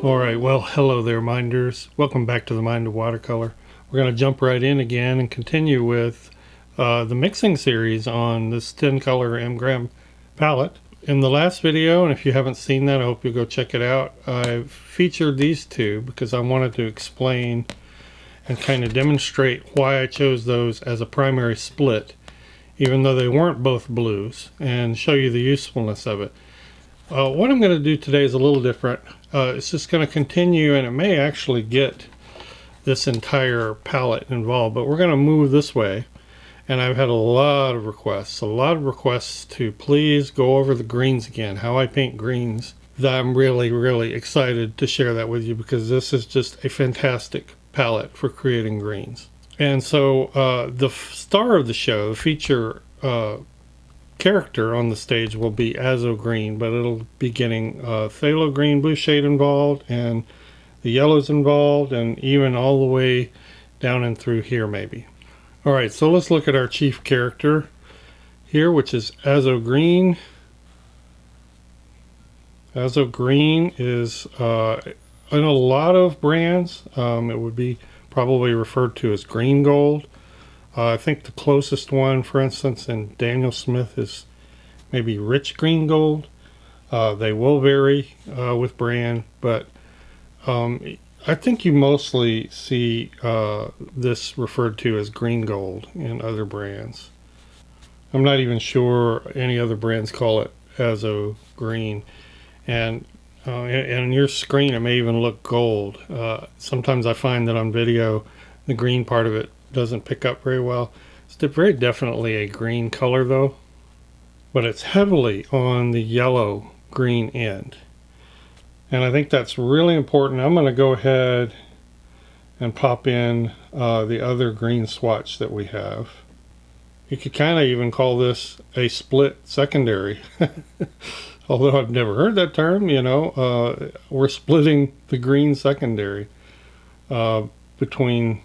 Alright, well, hello there, minders. Welcome back to the Mind of Watercolor. We're going to jump right in again and continue with the mixing series on this 10 color M-gram palette. In the last video, and if you haven't seen that, I hope you'll go check it out, I've featured these two because I wanted to explain and kind of demonstrate why I chose those as a primary split, even though they weren't both blues, and show you the usefulness of it. What I'm going to do today is a little different. It's just going to continue, and it may actually get this entire palette involved, but we're going to move this way. And I've had a lot of requests to please go over the greens again, how I paint greens. I'm really excited to share that with you because this is just a fantastic palette for creating greens. And so the star of the show, the feature character on the stage, will be Azo Green, but it'll be getting phthalo green blue shade involved, and the yellows involved, and even all the way down and through here maybe. Alright, so let's look at our chief character here, which is Azo Green. Azo Green is in a lot of brands. It would be probably referred to as green gold. I think the closest one, for instance, in Daniel Smith is maybe rich green gold. They will vary with brand, but I think you mostly see this referred to as green gold in other brands. I'm not even sure any other brands call it Azo Green. And on your screen it may even look gold. Sometimes I find that on video the green part of it doesn't pick up very well. It's very definitely a green color though, but it's heavily on the yellow green end, and I think that's really important. I'm going to go ahead and pop in the other green swatch that we have. You could kind of even call this a split secondary. Although I've never heard that term, you know, we're splitting the green secondary between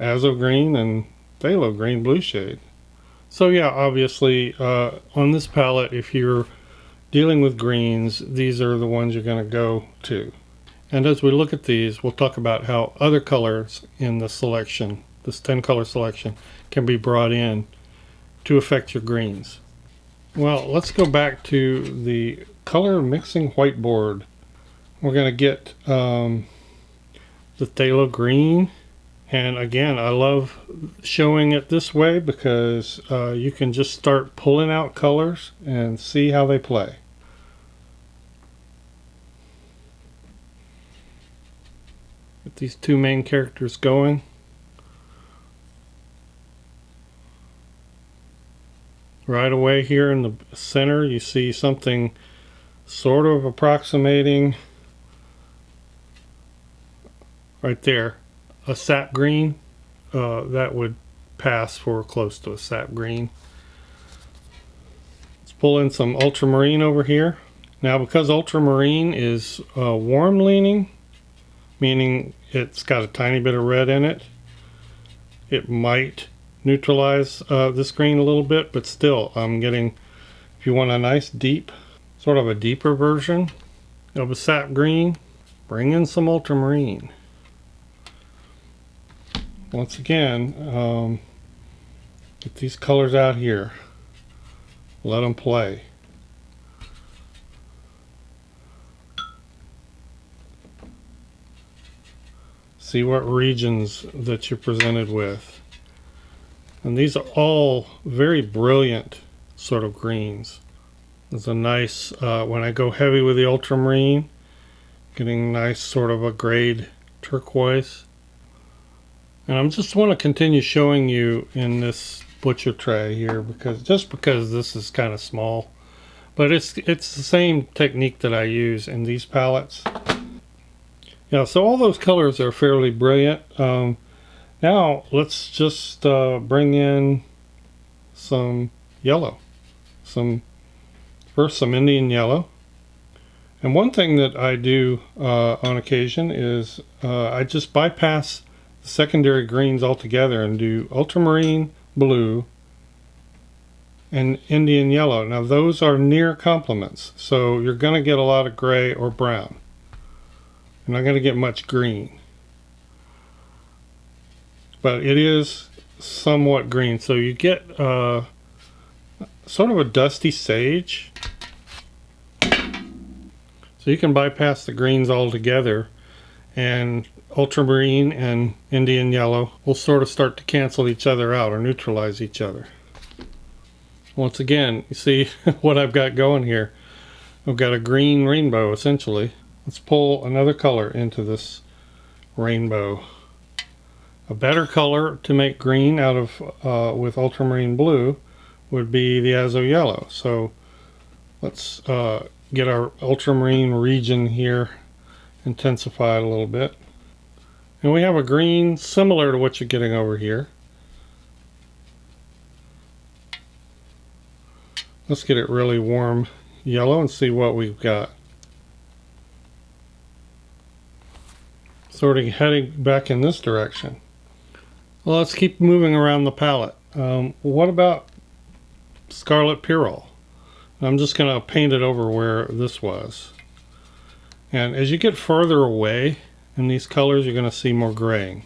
Azo Green and phthalo green blue shade. So yeah, obviously on this palette, if you're dealing with greens, these are the ones you're going to go to. And as we look at these, we'll talk about how other colors in the selection, this 10 color selection, can be brought in to affect your greens. Well, let's go back to the color mixing whiteboard. We're going to get the phthalo green. And again, I love showing it this way because you can just start pulling out colors and see how they play. Get these two main characters going. Right away here in the center, you see something sort of approximating right there. A sap green, that would pass for close to a sap green. Let's pull in some ultramarine over here. Now, because ultramarine is warm leaning, meaning it's got a tiny bit of red in it, it might neutralize this green a little bit, but still I'm getting, if you want a nice deep, sort of a deeper version of a sap green, bring in some ultramarine. Once again, get these colors out here, let them play. See what regions that you're presented with. And these are all very brilliant sort of greens. There's a nice, when I go heavy with the ultramarine, getting nice sort of a grade turquoise. And I just want to continue showing you in this butcher tray here because this is kind of small, but it's the same technique that I use in these palettes. Yeah, so all those colors are fairly brilliant. Now let's just bring in some yellow, first some Indian yellow. And one thing that I do on occasion is I just bypass secondary greens altogether and do ultramarine blue and Indian yellow. Now those are near complements, so you're going to get a lot of gray or brown. You're not going to get much green, but it is somewhat green, so you get sort of a dusty sage. So you can bypass the greens altogether, and ultramarine and Indian yellow will sort of start to cancel each other out or neutralize each other. Once again, you see what I've got going here. I've got a green rainbow essentially. Let's pull another color into this rainbow. A better color to make green out of with ultramarine blue would be the azo yellow. So let's get our ultramarine region here intensified a little bit. And we have a green similar to what you're getting over here. Let's get it really warm yellow and see what we've got. Sort of heading back in this direction. Well, let's keep moving around the palette. What about Scarlet Pyrrole? I'm just going to paint it over where this was. And as you get further away in these colors, you're going to see more graying.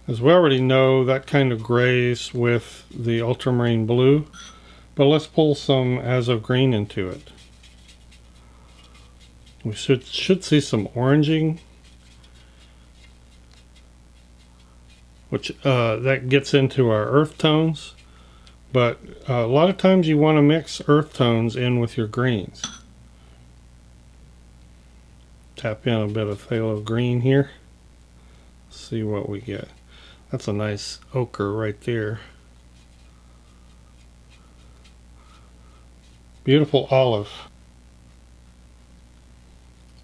As we already know, that kind of grays with the ultramarine blue, but let's pull some azo green into it. We should see some oranging, which that gets into our earth tones, but a lot of times you want to mix earth tones in with your greens. Tap in a bit of phthalo green here. See what we get. That's a nice ochre right there. Beautiful olive.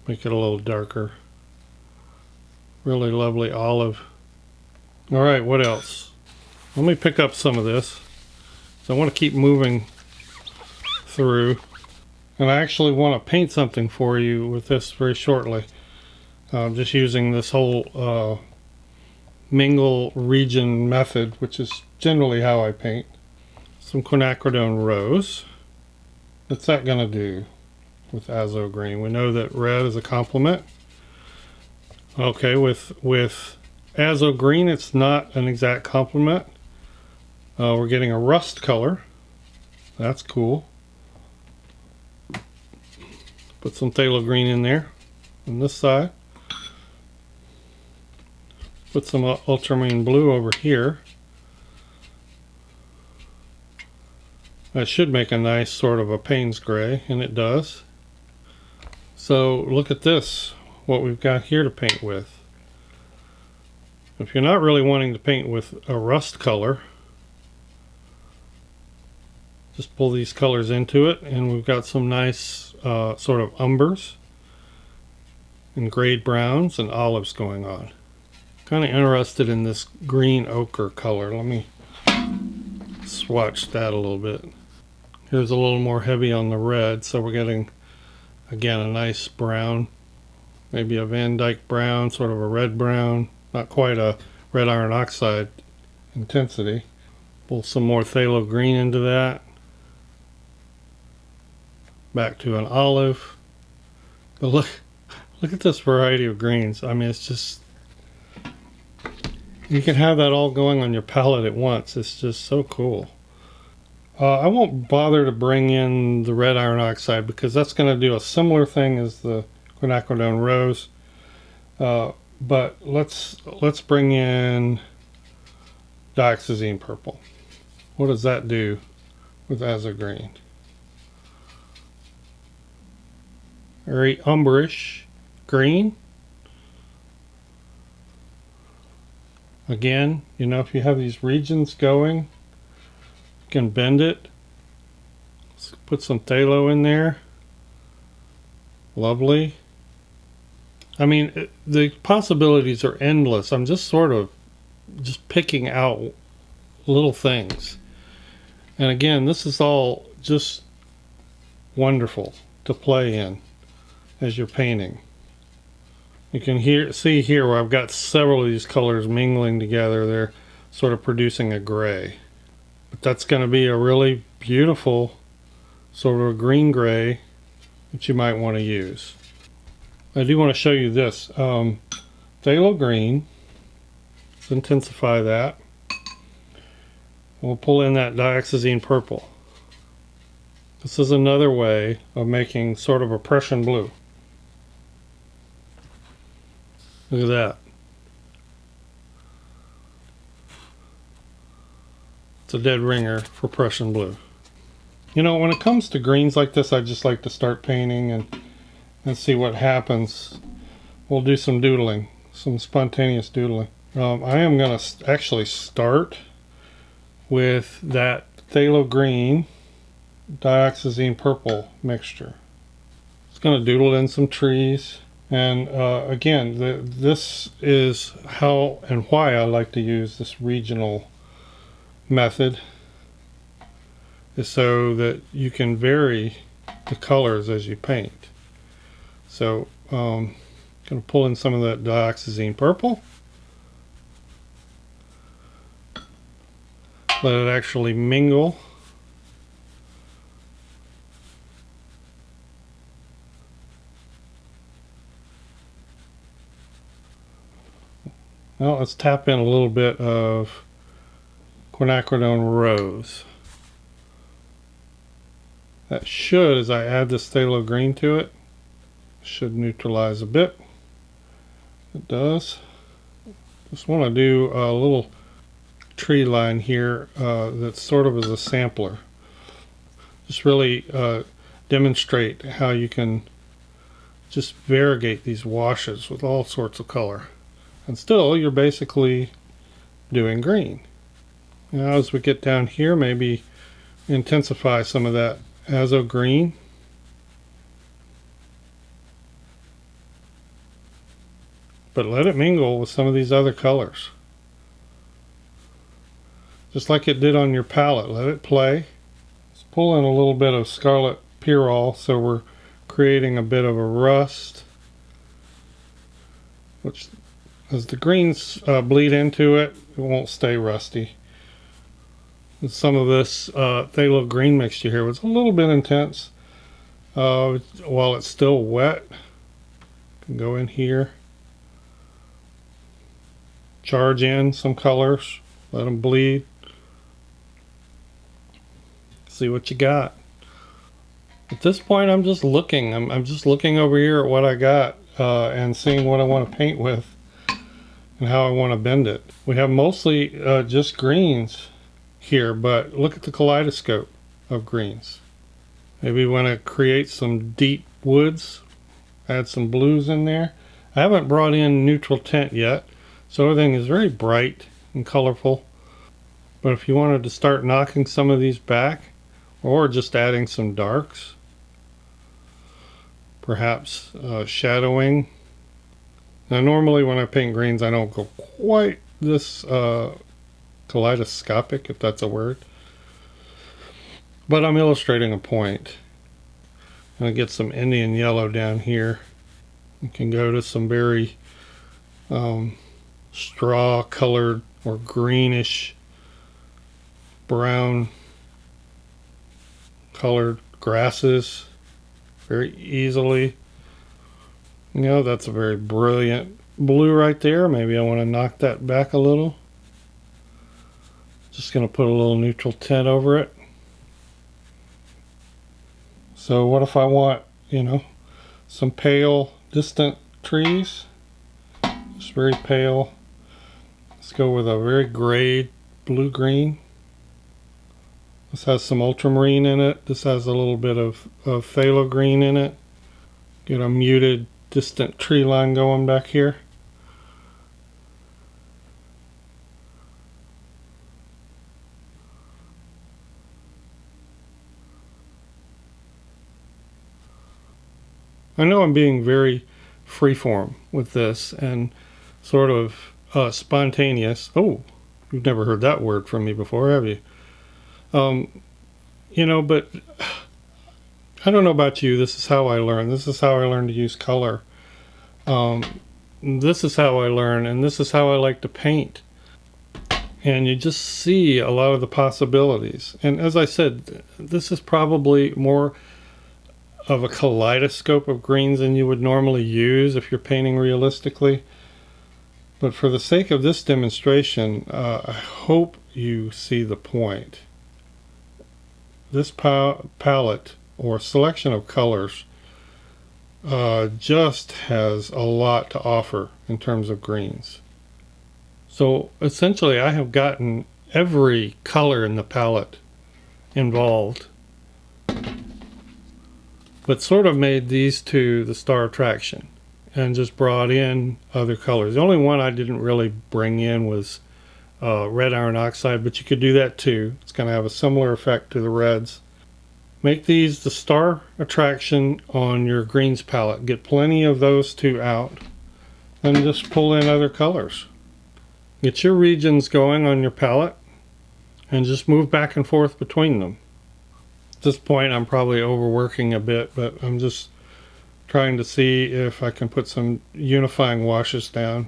Make it a little darker. Really lovely olive. Alright, what else? Let me pick up some of this. So I want to keep moving through. And I actually want to paint something for you with this very shortly. Just using this whole mingle region method, which is generally how I paint. Some quinacridone rose. What's that going to do with azo green? We know that red is a complement. Okay, with azo green, it's not an exact complement. We're getting a rust color. That's cool. Put some phthalo green in there on this side. Put some ultramarine blue over here. That should make a nice sort of a Payne's gray, and it does. So look at this, what we've got here to paint with. If you're not really wanting to paint with a rust color, just pull these colors into it, and we've got some nice sort of umbers and grayed browns and olives going on. Kind of interested in this green ochre color. Let me swatch that a little bit. Here's a little more heavy on the red, so we're getting again a nice brown, maybe a Van Dyke brown, sort of a red brown, not quite a red iron oxide intensity. Pull some more phthalo green into that. Back to an olive. But look at this variety of greens. I mean, it's just, you can have that all going on your palette at once. It's just so cool. I won't bother to bring in the red iron oxide because that's going to do a similar thing as the quinacridone rose. But let's bring in dioxazine purple. What does that do with azo green? Very umberish green. Again, you know, if you have these regions going, you can bend it. Let's put some phthalo in there. Lovely. I mean, the possibilities are endless. I'm just sort of just picking out little things. And again, this is all just wonderful to play in as you're painting. You can see here where I've got several of these colors mingling together. They're sort of producing a gray. But that's going to be a really beautiful sort of a green gray that you might want to use. I do want to show you this. Phthalo green. Let's intensify that. We'll pull in that dioxazine purple. This is another way of making sort of a Prussian blue. Look at that. It's a dead ringer for Prussian blue. You know, when it comes to greens like this, I just like to start painting and see what happens. We'll do some doodling, some spontaneous doodling. I am going to actually start with that phthalo green dioxazine purple mixture. It's going to doodle in some trees. And again, this is how and why I like to use this regional method, is so that you can vary the colors as you paint. So I'm going to pull in some of that dioxazine purple. Let it actually mingle. Now let's tap in a little bit of quinacridone rose. That should, as I add this phthalo green to it, should neutralize a bit. It does. Just want to do a little tree line here that's sort of as a sampler. Just really demonstrate how you can just variegate these washes with all sorts of color. And still, you're basically doing green. Now, as we get down here, maybe intensify some of that azo green. But let it mingle with some of these other colors. Just like it did on your palette, let it play. Let's pull in a little bit of Scarlet Pyrrole, so we're creating a bit of a rust, which, as the greens bleed into it, it won't stay rusty. And some of this phthalo green mixture here was a little bit intense. While it's still wet, you can go in here, charge in some colors, let them bleed, see what you got. At this point, I'm just looking. I'm just looking over here at what I got and seeing what I want to paint with and how I want to bend it. We have mostly just greens here, but look at the kaleidoscope of greens. Maybe we want to create some deep woods, add some blues in there. I haven't brought in neutral tint yet, so everything is very bright and colorful. But if you wanted to start knocking some of these back, or just adding some darks, perhaps shadowing. Now normally when I paint greens, I don't go quite this kaleidoscopic, if that's a word, but I'm illustrating a point. I'm going to get some Indian yellow down here. You can go to some very straw colored or greenish brown colored grasses very easily. You know, that's a very brilliant blue right there. Maybe I want to knock that back a little. Just going to put a little neutral tint over it. So what if I want, you know, some pale distant trees? Just very pale. Let's go with a very gray blue green. This has some ultramarine in it. This has a little bit of phthalo green in it. Get a muted distant tree line going back here. I know I'm being very freeform with this and sort of spontaneous. Oh, you've never heard that word from me before, have you? You know, but I don't know about you. This is how I learn. This is how I learn to use color. This is how I learn, and this is how I like to paint. And you just see a lot of the possibilities. And as I said, this is probably more of a kaleidoscope of greens than you would normally use if you're painting realistically. But for the sake of this demonstration, I hope you see the point. This palette or selection of colors just has a lot to offer in terms of greens. So essentially I have gotten every color in the palette involved, but sort of made these two the star attraction and just brought in other colors. The only one I didn't really bring in was red iron oxide, but you could do that too. It's going to have a similar effect to the reds. Make these the star attraction on your greens palette. Get plenty of those two out and just pull in other colors. Get your regions going on your palette and just move back and forth between them. At this point I'm probably overworking a bit, but I'm just trying to see if I can put some unifying washes down.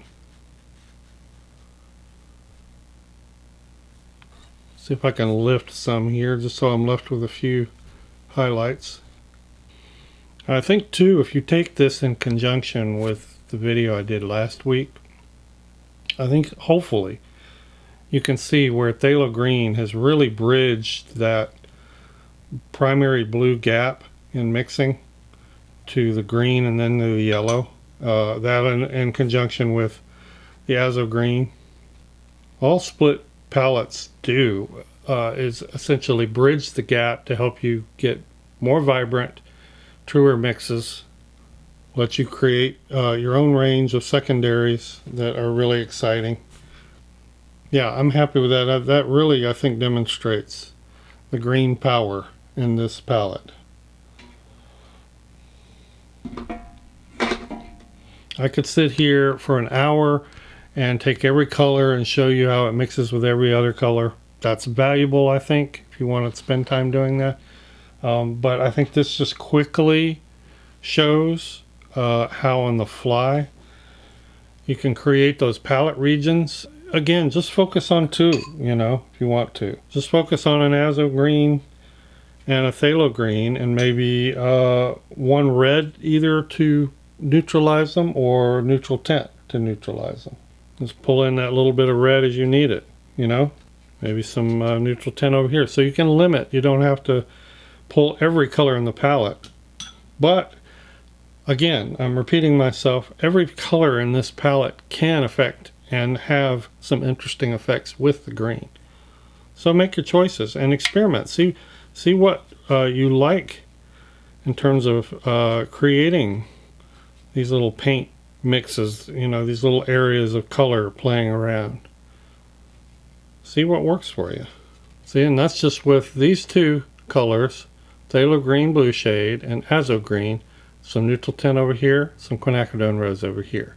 See if I can lift some here just so I'm left with a few highlights. I think too, if you take this in conjunction with the video I did last week, I think hopefully you can see where phthalo green has really bridged that primary blue gap in mixing to the green and then the yellow. That in conjunction with the azo green. All split palettes do is essentially bridge the gap to help you get more vibrant, truer mixes, let you create your own range of secondaries that are really exciting. Yeah, I'm happy with that. That really, I think, demonstrates the green power in this palette. I could sit here for an hour and take every color and show you how it mixes with every other color. That's valuable, I think, if you want to spend time doing that. But I think this just quickly shows how on the fly you can create those palette regions. Again, just focus on two, if you want to. Just focus on an azo green and a phthalo green and maybe one red either to neutralize them or neutral tint to neutralize them. Just pull in that little bit of red as you need it, maybe some neutral tint over here. So you can limit. You don't have to pull every color in the palette. But again, I'm repeating myself, every color in this palette can affect and have some interesting effects with the green. So make your choices and experiment. See what you like in terms of creating these little paint mixes, these little areas of color playing around. See what works for you. See, and that's just with these two colors, phthalo green blue shade and azo green, some neutral tint over here, some quinacridone rose over here,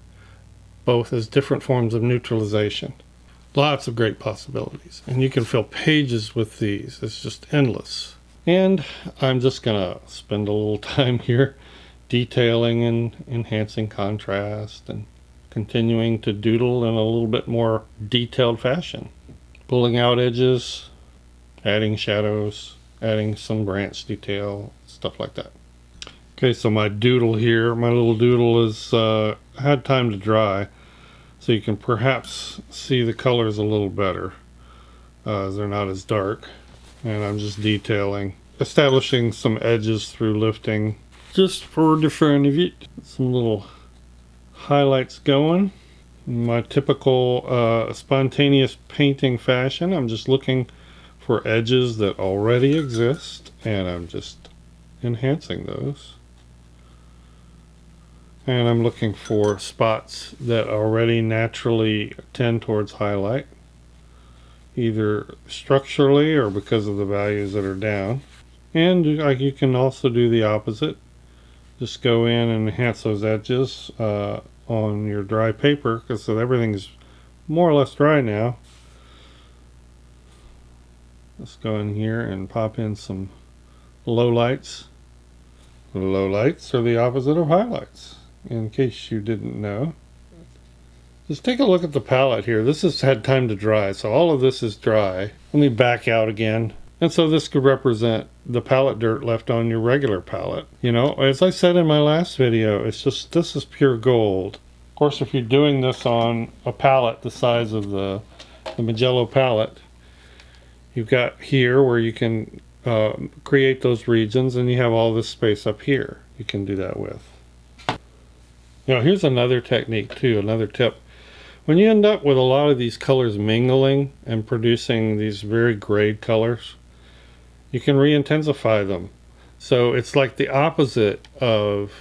both as different forms of neutralization. Lots of great possibilities, and you can fill pages with these. It's just endless. And I'm just gonna spend a little time here detailing and enhancing contrast and continuing to doodle in a little bit more detailed fashion, pulling out edges, adding shadows, adding some branch detail, stuff like that. Okay, so my doodle here, my little doodle is had time to dry, so you can perhaps see the colors a little better as they're not as dark. And I'm just detailing, establishing some edges through lifting, just for the fun of it. Some little highlights going. In my typical spontaneous painting fashion, I'm just looking for edges that already exist, and I'm just enhancing those. And I'm looking for spots that already naturally tend towards highlight, either structurally or because of the values that are down. And you can also do the opposite. Just go in and enhance those edges on your dry paper, because everything's more or less dry now. Let's go in here and pop in some lowlights. Lowlights are the opposite of highlights, in case you didn't know. Just take a look at the palette here. This has had time to dry, so all of this is dry. Let me back out again And so this could represent the palette dirt left on your regular palette. You know, as I said in my last video, it's just, this is pure gold. Of course, if you're doing this on a palette the size of the Magello palette, you've got here where you can create those regions, and you have all this space up here you can do that with. You know, here's another technique too, another tip. When you end up with a lot of these colors mingling and producing these very grayed colors, you can re-intensify them. So it's like the opposite of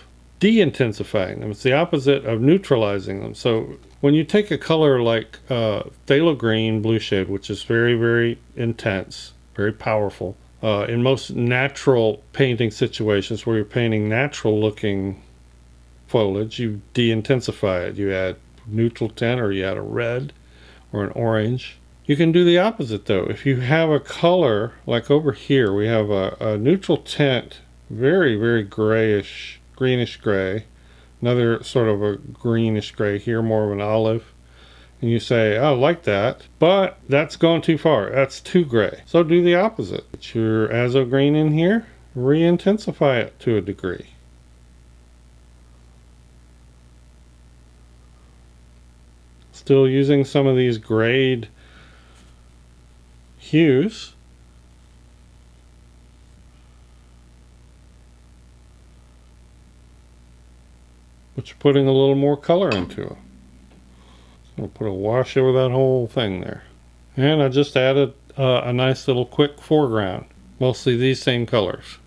de-intensifying them. It's the opposite of neutralizing them. So when you take a color like phthalo green blue shade, which is very, very intense, very powerful, in most natural painting situations where you're painting natural looking foliage, you de-intensify it. You add neutral tint, or you add a red or an orange. You can do the opposite though. If you have a color like over here, we have a neutral tint, very, very grayish, greenish gray, another sort of a greenish gray here, more of an olive, and you say, oh, I like that, but that's gone too far, that's too gray. So do the opposite. Put your azo green in here, re-intensify it to a degree. Still using some of these grayed hues. But you're putting a little more color into it. So I'll put a wash over that whole thing there. And I just added a nice little quick foreground. Mostly these same colors.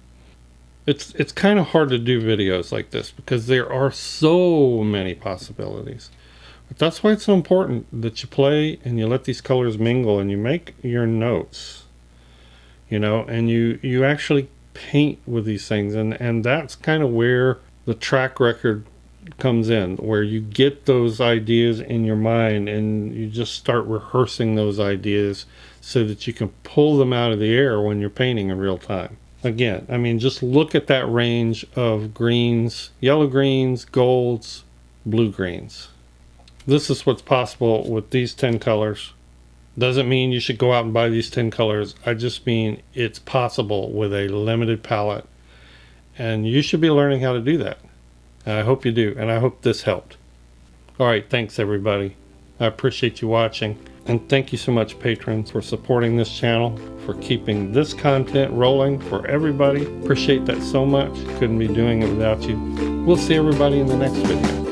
It's kind of hard to do videos like this because there are so many possibilities. But that's why it's so important that you play and you let these colors mingle and you make your notes, you know, and you actually paint with these things, and that's kind of where the track record comes in, where you get those ideas in your mind and you just start rehearsing those ideas so that you can pull them out of the air when you're painting in real time. Again, I mean, just look at that range of greens, yellow greens, golds, blue greens. This is what's possible with these 10 colors. Doesn't mean you should go out and buy these 10 colors. I just mean it's possible with a limited palette. And you should be learning how to do that. And I hope you do. And I hope this helped. All right, thanks everybody. I appreciate you watching. And thank you so much, patrons, for supporting this channel, for keeping this content rolling for everybody. Appreciate that so much. Couldn't be doing it without you. We'll see everybody in the next video.